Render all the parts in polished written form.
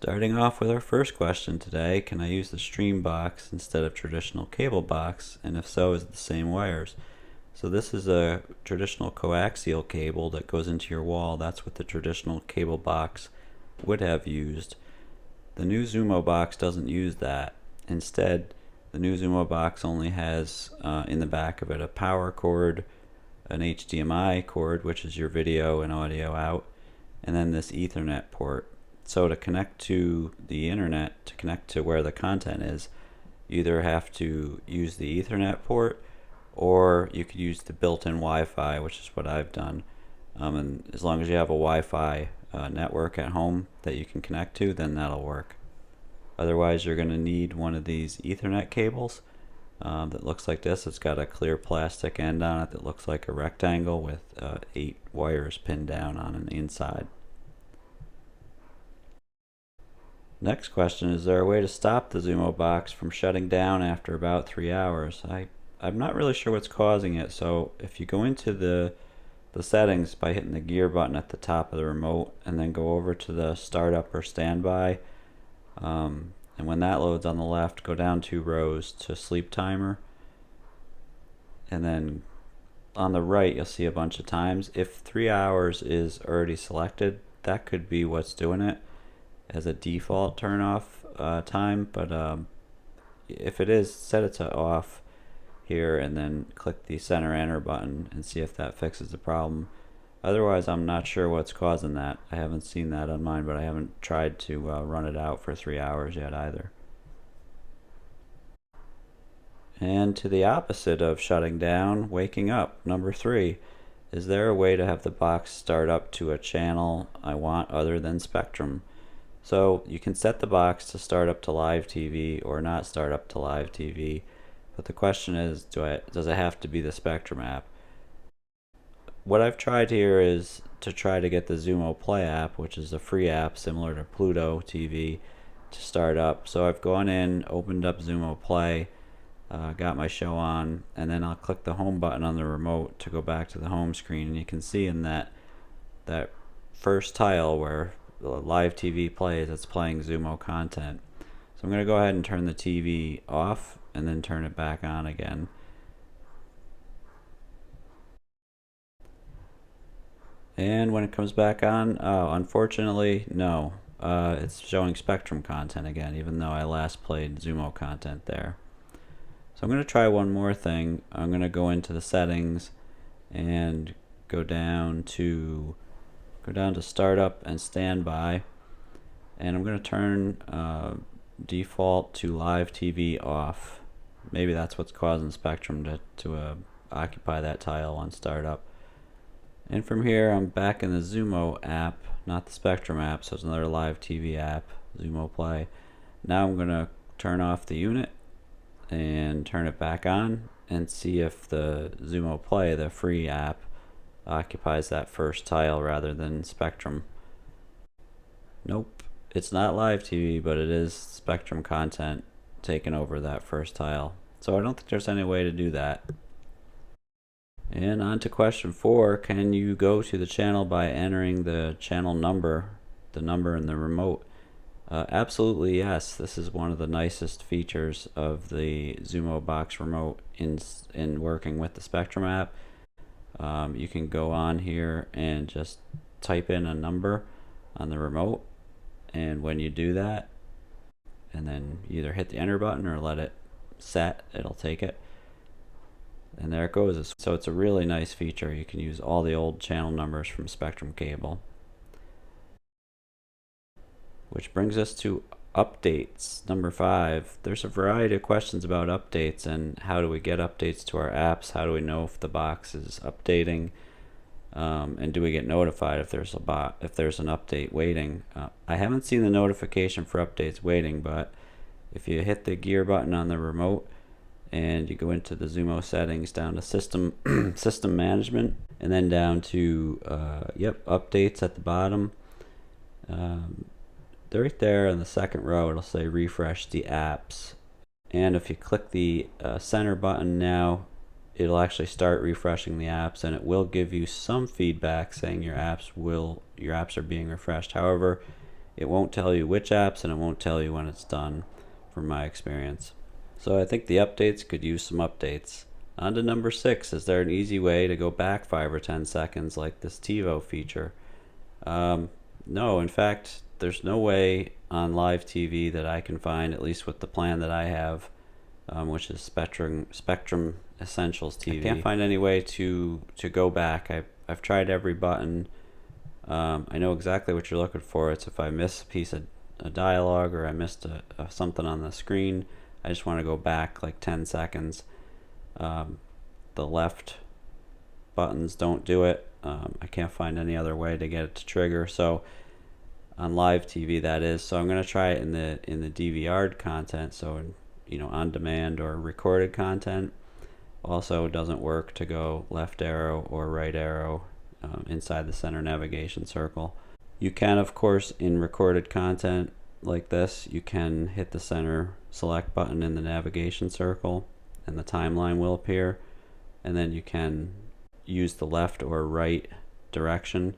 Starting off with our first question today, can I use the stream box instead of traditional cable box, and if so, is it the same wires? So this is a traditional coaxial cable that goes into your wall. That's what the traditional cable box would have used. The new Xumo box doesn't use that. Instead, the new Xumo box only has in the back of it a power cord, an HDMI cord, which is your video and audio out, and then this Ethernet port. So to connect to the internet, to connect to where the content is, you either have to use the Ethernet port, or you could use the built-in Wi-Fi, which is what I've done. And as long as you have a Wi-Fi network at home that you can connect to, then that'll work. Otherwise, you're going to need one of these Ethernet cables that looks like this. It's got a clear plastic end on it that looks like a rectangle with 8 wires pinned down on the inside. Next question, is there a way to stop the Xumo box from shutting down after about 3 hours? I'm not really sure what's causing it, so if you go into the settings by hitting the gear button at the top of the remote and then go over to the startup or standby, and when that loads on the left, go down 2 rows to sleep timer, and then on the right you'll see a bunch of times. If 3 hours is already selected, that could be what's doing it as a default turn off time, but if it is, set it to off here and then click the center enter button and see if that fixes the problem. Otherwise, I'm not sure what's causing that. I haven't seen that on mine, but I haven't tried to run it out for 3 hours yet either. And to the opposite of shutting down, waking up. Number 3, is there a way to have the box start up to a channel I want other than Spectrum? So you can set the box to start up to live TV or not start up to live TV, but the question is, does it have to be the Spectrum app? What I've tried here is to try to get the Xumo Play app, which is a free app similar to Pluto TV, to start up. So I've gone in, opened up Xumo Play, got my show on, and then I'll click the home button on the remote to go back to the home screen, and you can see in that first tile where live TV plays, it's playing Xumo content. So I'm going to go ahead and turn the TV off and then turn it back on again. And when it comes back on, unfortunately, no. It's showing Spectrum content again, even though I last played Xumo content there. So I'm going to try one more thing. I'm going to go into the settings and go down to startup and standby, and I'm going to turn default to live TV off. Maybe that's what's causing Spectrum to occupy that tile on startup. And from here, I'm back in the Xumo app, not the Spectrum app, so it's another live TV app, Xumo Play. Now I'm going to turn off the unit and turn it back on and see if the Xumo Play, the free app, occupies that first tile rather than Spectrum. Nope, it's not live TV, but it is Spectrum content taking over that first tile. So I don't think there's any way to do that. And on to question 4, can you go to the channel by entering the channel number, the number in the remote? Absolutely yes. This is one of the nicest features of the Xumo Box remote in working with the Spectrum app. You can go on here and just type in a number on the remote, and when you do that and then either hit the enter button or let it set, it'll take it, and there it goes. So it's a really nice feature. You can use all the old channel numbers from Spectrum cable. Which brings us to updates. Number 5, there's a variety of questions about updates and how do we get updates to our apps, how do we know if the box is updating, and do we get notified if there's an update waiting. I haven't seen the notification for updates waiting, but if you hit the gear button on the remote and you go into the Xumo settings down to system system management, and then down to updates at the bottom, right there in the second row it'll say refresh the apps, and if you click the center button now, it'll actually start refreshing the apps, and it will give you some feedback saying your apps are being refreshed. However, it won't tell you which apps, and it won't tell you when it's done, from my experience. So I think the updates could use some updates. On to number 6. Is there an easy way to go back 5 or 10 seconds like this TiVo feature? No, in fact, there's no way on live TV that I can find, at least with the plan that I have, which is Spectrum Essentials TV. I can't find any way to go back. I've tried every button. I know exactly what you're looking for. It's if I miss a piece of a dialogue or I missed something on the screen, I just want to go back like 10 seconds. The left buttons don't do it. I can't find any other way to get it to trigger. So on live TV, that is. So I'm going to try it in the DVR'd content. So on demand or recorded content. Also doesn't work to go left arrow or right arrow inside the center navigation circle. You can, of course, in recorded content like this, you can hit the center select button in the navigation circle and the timeline will appear, and then you can use the left or right direction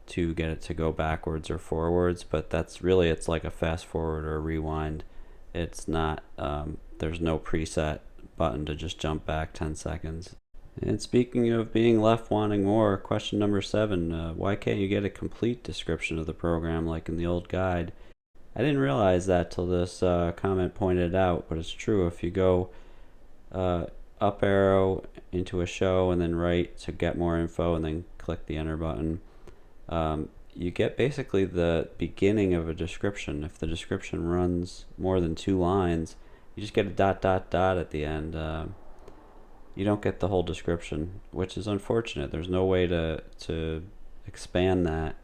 to get it to go backwards or forwards, but it's like a fast forward or rewind. It's not, there's no preset button to just jump back 10 seconds. And speaking of being left wanting more, question number 7, why can't you get a complete description of the program like in the old guide? I didn't realize that till this comment pointed it out, but it's true. If you go up arrow into a show and then right to get more info and then click the enter button, you get basically the beginning of a description. If the description runs more than 2 lines, you just get a ... at the end. You don't get the whole description, which is unfortunate. There's no way to expand that.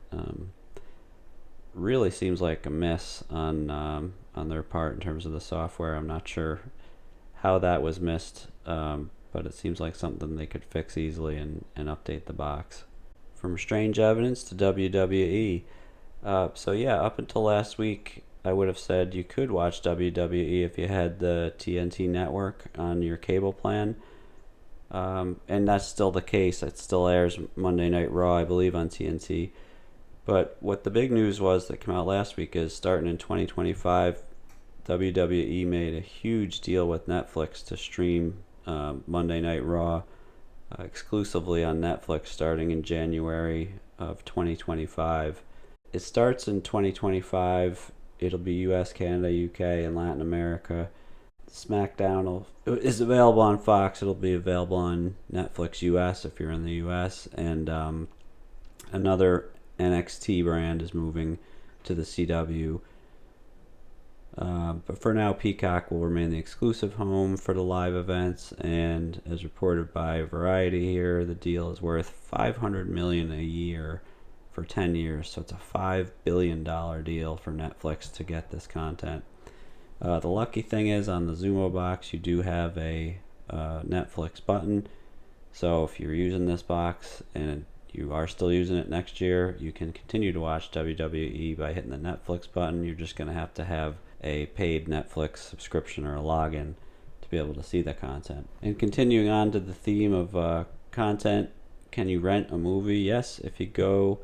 Really seems like a miss on their part in terms of the software. I'm not sure how that was missed, but it seems like something they could fix easily and update the box. From Strange Evidence to WWE. So yeah, up until last week, I would have said you could watch WWE if you had the TNT network on your cable plan. And that's still the case. It still airs Monday Night Raw, I believe, on TNT. But what the big news was that came out last week is starting in 2025, WWE made a huge deal with Netflix to stream Monday Night Raw exclusively on Netflix starting in January of 2025. It starts in 2025. It'll be US, Canada, UK, and Latin America. SmackDown is available on Fox. It'll be available on Netflix US if you're in the US. And another NXT brand is moving to the CW. But for now, Peacock will remain the exclusive home for the live events. And as reported by Variety here, the deal is worth $500 million a year for 10 years. So it's a $5 billion deal for Netflix to get this content. The lucky thing is on the Xumo Box, you do have a Netflix button. So if you're using this box and you are still using it next year, you can continue to watch WWE by hitting the Netflix button. You're just going to have a paid Netflix subscription or a login to be able to see the content. And continuing on to the theme of content, can you rent a movie? Yes, if you go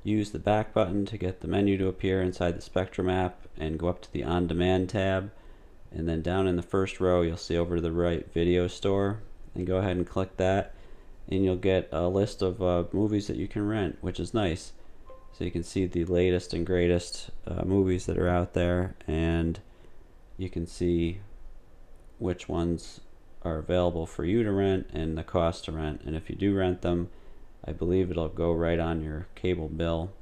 use the back button to get the menu to appear inside the Spectrum app and go up to the On Demand tab, and then down in the first row you'll see over to the right Video Store, and go ahead and click that, and you'll get a list of movies that you can rent, which is nice. So you can see the latest and greatest movies that are out there, and you can see which ones are available for you to rent and the cost to rent. And if you do rent them, I believe it'll go right on your cable bill.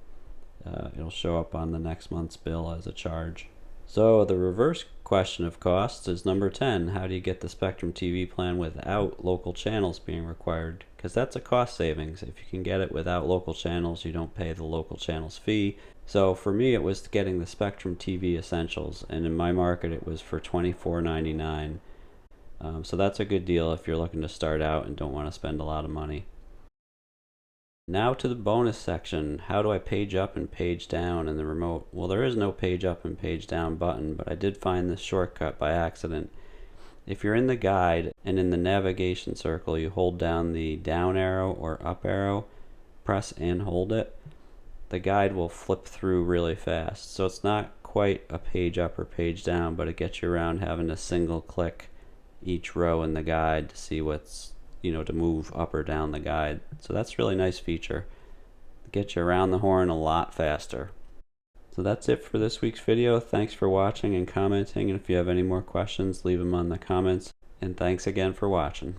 It'll show up on the next month's bill as a charge. So the reverse question of costs is number 10. How do you get the Spectrum TV plan without local channels being required? Because that's a cost savings. If you can get it without local channels, you don't pay the local channels fee. So for me, it was getting the Spectrum TV Essentials, and in my market it was for $24.99. So that's a good deal if you're looking to start out and don't want to spend a lot of money. Now to the bonus section. How do I page up and page down in the remote? Well, there is no page up and page down button, but I did find this shortcut by accident. If you're in the guide and in the navigation circle, you hold down the down arrow or up arrow, press and hold it, the guide will flip through really fast. So it's not quite a page up or page down, but it gets you around having to single click each row in the guide to see what's, to move up or down the guide. So that's a really nice feature. Get you around the horn a lot faster. So that's it for this week's video. Thanks for watching and commenting, and if you have any more questions, leave them on the comments. And thanks again for watching.